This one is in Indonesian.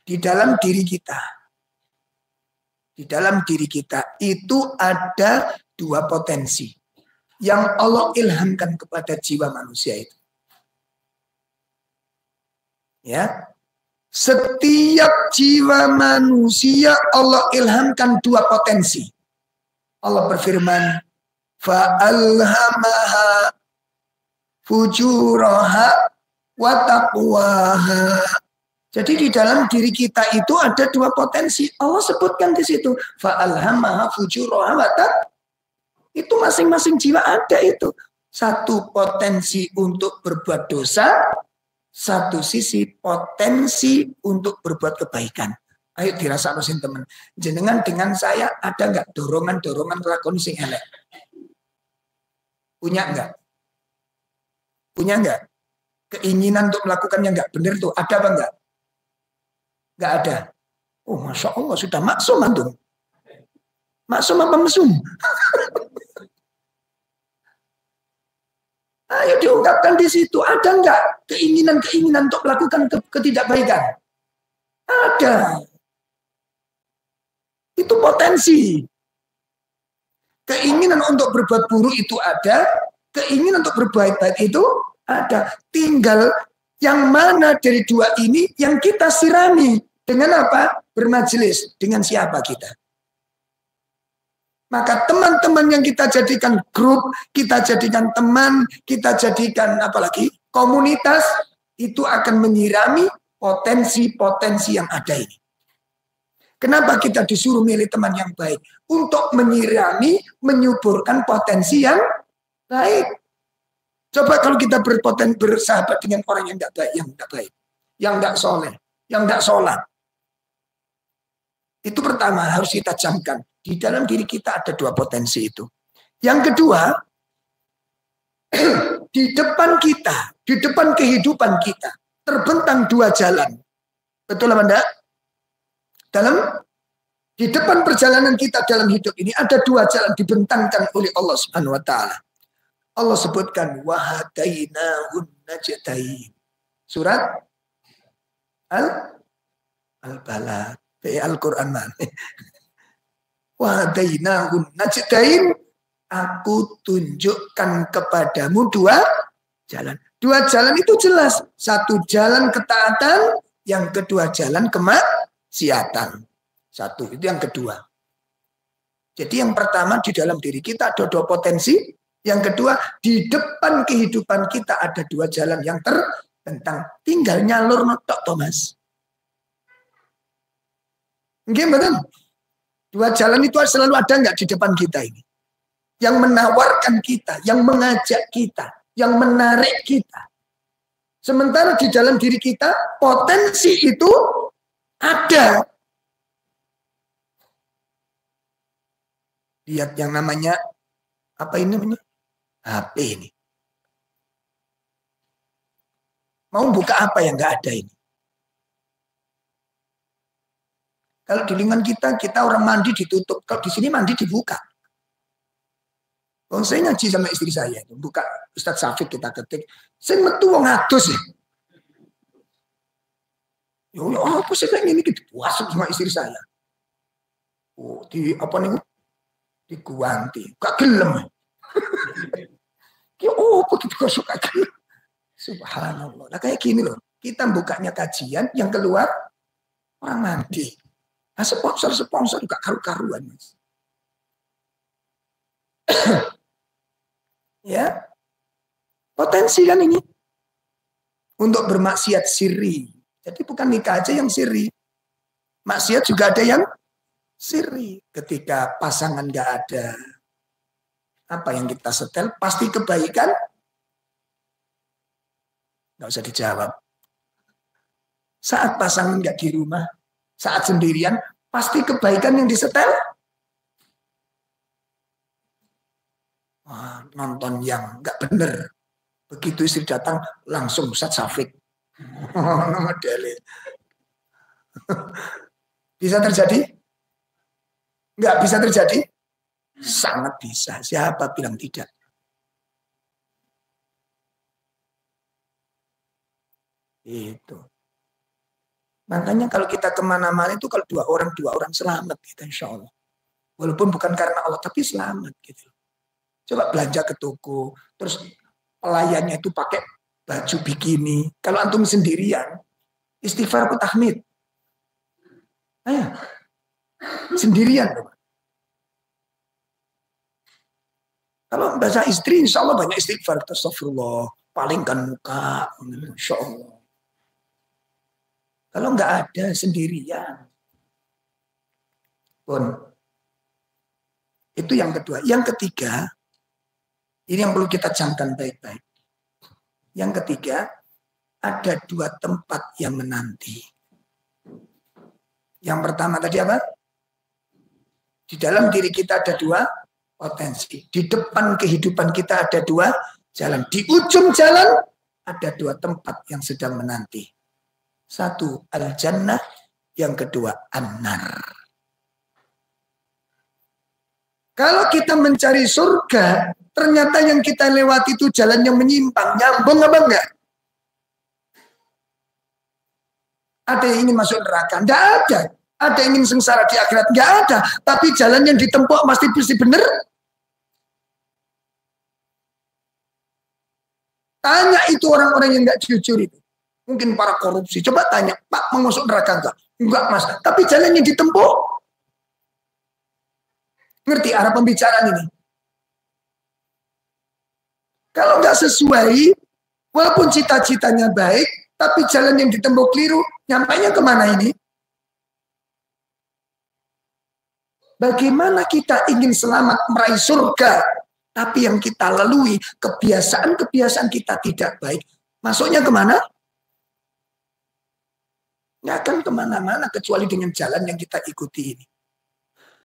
Di dalam diri kita. Di dalam diri kita itu ada dua potensi yang Allah ilhamkan kepada jiwa manusia itu. Ya. Setiap jiwa manusia Allah ilhamkan dua potensi. Allah berfirman, fa'alhamaha fujuraha wa taqwaha. Jadi di dalam diri kita itu ada dua potensi. Allah sebutkan di situ, fa'alhamaha fujuraha wa taqwaha. Itu masing-masing jiwa ada itu. Satu potensi untuk berbuat dosa, satu sisi potensi untuk berbuat kebaikan. Ayo dirasa mesin teman. Jenengan dengan saya ada nggak dorongan-dorongan lakon sing elek? Punya nggak? Punya nggak? Keinginan untuk melakukan yang nggak benar tuh ada apa nggak? Nggak ada. Oh, masya Allah sudah maksum antum. Maksum apa mesum? Ayo diungkapkan di situ. Ada enggak keinginan-keinginan untuk melakukan ketidakbaikan? Ada. Itu potensi. Keinginan untuk berbuat buruk itu ada. Keinginan untuk berbuat baik itu ada. Tinggal yang mana dari dua ini yang kita sirami. Dengan apa? Bermajelis. Dengan siapa kita? Maka teman-teman yang kita jadikan grup, kita jadikan teman, kita jadikan apalagi komunitas, itu akan menyirami potensi-potensi yang ada ini. Kenapa kita disuruh milih teman yang baik? Untuk menyirami, menyuburkan potensi yang baik. Coba kalau kita bersahabat dengan orang yang tidak baik, yang tidak soleh, yang tidak sholat. Itu pertama harus kita camkan. Di dalam diri kita ada dua potensi itu. Yang kedua, di depan kita, di depan kehidupan kita, terbentang dua jalan. Betul apa enggak? Di depan perjalanan kita dalam hidup ini ada dua jalan dibentangkan oleh Allah Subhanahu wa taala. Allah sebutkan wahadainahun najdain. Surat Al-Balad, Al-Qur'an mana? Wahadainahun najdain, aku tunjukkan kepadamu dua jalan. Dua jalan itu jelas. Satu jalan ketaatan, yang kedua jalan kemaksiatan. Satu, itu yang kedua. Jadi yang pertama di dalam diri kita ada dua potensi. Yang kedua, di depan kehidupan kita ada dua jalan yang terbentang. Tinggal nyalur notok, Thomas. Gimana? Dua jalan itu selalu ada nggak di depan kita ini? Yang menawarkan kita, yang mengajak kita, yang menarik kita. Sementara di dalam diri kita, potensi itu ada. Lihat yang namanya, apa ini namanya? HP ini. Mau buka apa yang nggak ada ini? Kalau di lingkungan kita orang mandi ditutup. Kalau di sini mandi dibuka. Kalau saya ngaji sama istri saya, buka Ustadz Syafiq kita ketik. Saya metu wong adus ya. Ya apa sih kayak gini gitu puasa sama istri saya. Oh, di apa nih? Diguanti. Gak gelem. Ya apa gitu kok suka gelem. Subhanallah. Nah kayak gini loh. Kita bukanya kajian yang keluar orang mandi. Nah, sponsor juga karu-karuan, Mas. Ya. Potensi kan ini. Untuk bermaksiat sirri. Jadi bukan nikah aja yang sirri. Maksiat juga ada yang sirri. Ketika pasangan gak ada. Apa yang kita setel, pasti kebaikan. Gak usah dijawab. Saat pasangan gak di rumah, saat sendirian, pasti kebaikan yang disetel. Wah, nonton yang nggak bener. Begitu istri datang, langsung Ustadz Syafiq. Nama Dele. Bisa terjadi? Nggak bisa terjadi? Sangat bisa. Siapa bilang tidak? Itu. Makanya kalau kita kemana-mana itu kalau dua orang selamat kita insya Allah. Walaupun bukan karena Allah tapi selamat gitu. Coba belanja ke toko, terus pelayannya itu pakai baju bikini. Kalau antum sendirian, istighfar atau tahmid? Ayo, sendirian. Kalau bahasa istri, insya Allah banyak istighfar. Astagfirullah, palingkan muka, insya Allah. Kalau nggak ada sendirian, pun itu yang kedua. Yang ketiga, ini yang perlu kita camkan baik-baik. Yang ketiga, ada dua tempat yang menanti. Yang pertama tadi apa? Di dalam diri kita ada dua potensi. Di depan kehidupan kita ada dua jalan. Di ujung jalan ada dua tempat yang sedang menanti. Satu, al-jannah. Yang kedua, an-nar. Kalau kita mencari surga, ternyata yang kita lewati itu jalan yang menyimpang. Nyambung apa enggak? Ada yang ingin masuk neraka? Enggak ada. Ada yang ingin sengsara di akhirat? Enggak ada. Tapi jalan yang ditempuh pasti benar. Tanya itu orang-orang yang enggak jujur itu. Mungkin para korupsi. Coba tanya, Pak mau masuk neraka enggak? Enggak mas. Tapi jalan yang ditempuh. Ngerti arah pembicaraan ini? Kalau enggak sesuai, walaupun cita-citanya baik, tapi jalan yang ditempuh keliru, nyampainya kemana ini? Bagaimana kita ingin selamat meraih surga, tapi yang kita lalui, kebiasaan-kebiasaan kita tidak baik. Masuknya kemana? Nggak akan kemana-mana kecuali dengan jalan yang kita ikuti ini.